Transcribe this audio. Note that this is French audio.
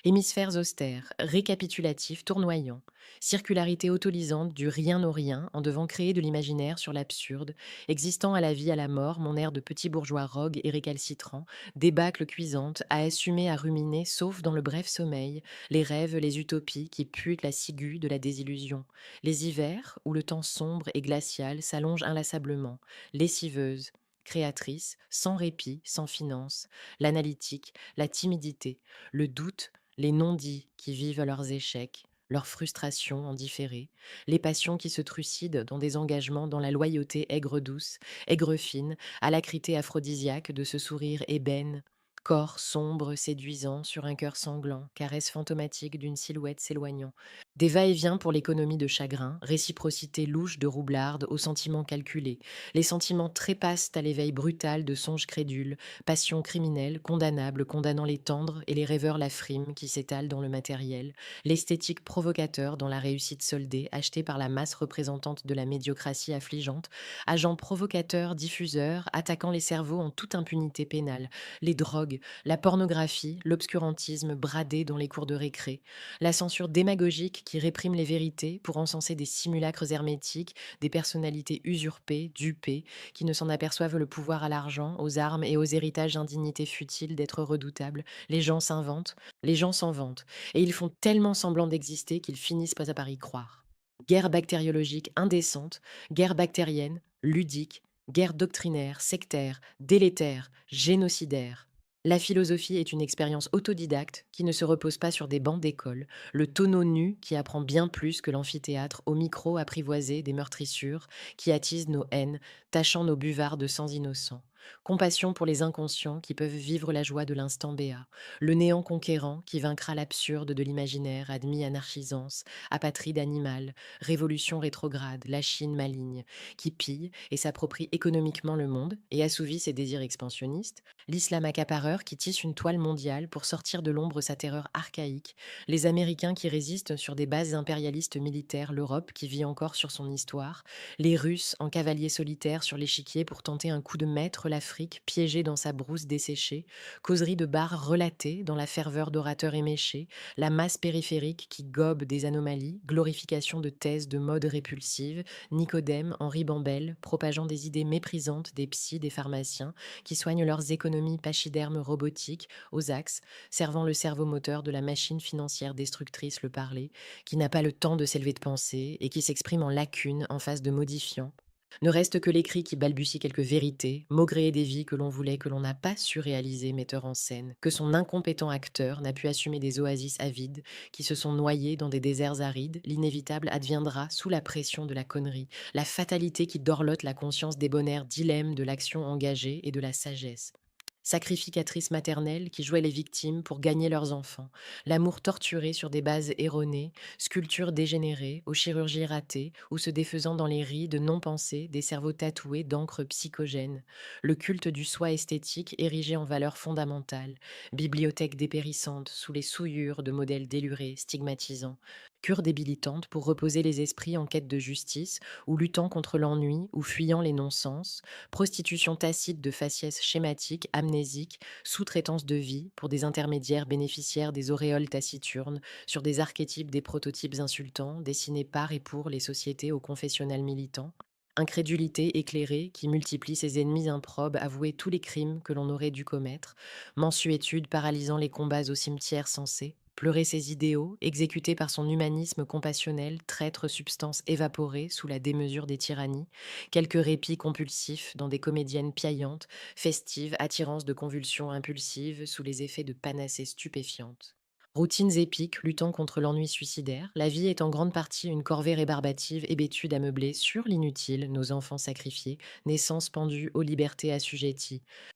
Hémisphères austères, récapitulatifs tournoyants, circularité autolisante du rien au rien en devant créer de l'imaginaire sur l'absurde, existant à la vie à la mort, mon air de petit bourgeois rogue et récalcitrant, débâcle cuisante, à assumer, à ruminer, sauf dans le bref sommeil, les rêves, les utopies qui puent la ciguë de la désillusion, les hivers où le temps sombre et glacial s'allonge inlassablement, lessiveuse, créatrice, sans répit, sans finance, l'analytique, la timidité, le doute, les non-dits qui vivent leurs échecs, leurs frustrations en différé, les passions qui se trucident dans des engagements dans la loyauté aigre-douce, aigre-fine, alacrité aphrodisiaque de ce sourire ébène, corps sombre, séduisant sur un cœur sanglant, caresse fantomatique d'une silhouette s'éloignant. Des va-et-vient pour l'économie de chagrin, réciprocité louche de roublarde aux sentiments calculés. Les sentiments trépassent à l'éveil brutal de songes crédules, passion criminelle, condamnable, condamnant les tendres et les rêveurs la frime qui s'étale dans le matériel, l'esthétique provocateur dans la réussite soldée, achetée par la masse représentante de la médiocratie affligeante, agent provocateur, diffuseur, attaquant les cerveaux en toute impunité pénale, les drogues, la pornographie, l'obscurantisme bradé dans les cours de récré, la censure démagogique qui réprime les vérités pour encenser des simulacres hermétiques, des personnalités usurpées, dupées, qui ne s'en aperçoivent le pouvoir à l'argent, aux armes et aux héritages d'indignité futile d'être redoutables. Les gens s'inventent, les gens s'en vantent, et ils font tellement semblant d'exister qu'ils finissent pas par y croire. Guerre bactériologique indécente, guerre bactérienne, ludique, guerre doctrinaire, sectaire, délétère, génocidaire. La philosophie est une expérience autodidacte qui ne se repose pas sur des bancs d'école, le tonneau nu qui apprend bien plus que l'amphithéâtre au micro apprivoisé des meurtrissures qui attisent nos haines, tachant nos buvards de sang innocents. Compassion pour les inconscients qui peuvent vivre la joie de l'instant béat. Le néant conquérant qui vaincra l'absurde de l'imaginaire admis anarchisance, apatride animale, révolution rétrograde, la Chine maligne, qui pille et s'approprie économiquement le monde et assouvit ses désirs expansionnistes. L'islam accapareur qui tisse une toile mondiale pour sortir de l'ombre sa terreur archaïque. Les Américains qui résistent sur des bases impérialistes militaires, l'Europe qui vit encore sur son histoire, les Russes en cavaliers solitaires sur l'échiquier pour tenter un coup de maître l'Afrique piégée dans sa brousse desséchée, causerie de bars relatée dans la ferveur d'orateurs éméchés, la masse périphérique qui gobe des anomalies, glorification de thèses de mode répulsive, Nicodème, Henri Bambel, propageant des idées méprisantes des psys, des pharmaciens, qui soignent leurs économies pachydermes robotiques aux axes, servant le cerveau moteur de la machine financière destructrice, le parler, qui n'a pas le temps de s'élever de pensée et qui s'exprime en lacunes en face de modifiants. Ne reste que l'écrit qui balbutie quelques vérités, maugréer des vies que l'on voulait que l'on n'a pas su réaliser, metteur en scène, que son incompétent acteur n'a pu assumer des oasis avides qui se sont noyées dans des déserts arides, l'inévitable adviendra sous la pression de la connerie, la fatalité qui dorlote la conscience débonnaire dilemme de l'action engagée et de la sagesse. Sacrificatrices maternelles qui jouaient les victimes pour gagner leurs enfants, l'amour torturé sur des bases erronées, sculptures dégénérées, aux chirurgies ratées, ou se défaisant dans les rides non pensées des cerveaux tatoués d'encre psychogène, le culte du soi esthétique érigé en valeur fondamentale, bibliothèque dépérissante sous les souillures de modèles délurés, stigmatisants, cure débilitante pour reposer les esprits en quête de justice, ou luttant contre l'ennui, ou fuyant les non-sens, prostitution tacite de faciès schématiques, amnésiques, sous-traitance de vie pour des intermédiaires bénéficiaires des auréoles taciturnes, sur des archétypes des prototypes insultants, dessinés par et pour les sociétés au confessionnal militant. Incrédulité éclairée qui multiplie ses ennemis improbes avouer tous les crimes que l'on aurait dû commettre, mensuétude paralysant les combats au cimetière sensé, pleurer ses idéaux, exécutés par son humanisme compassionnel, traître substance évaporée sous la démesure des tyrannies, quelques répits compulsifs dans des comédiennes piaillantes, festives, attirances de convulsions impulsives sous les effets de panacées stupéfiantes. Routines épiques luttant contre l'ennui suicidaire, la vie est en grande partie une corvée rébarbative hébétude à meubler sur l'inutile, nos enfants sacrifiés, naissance pendue aux libertés assujetties.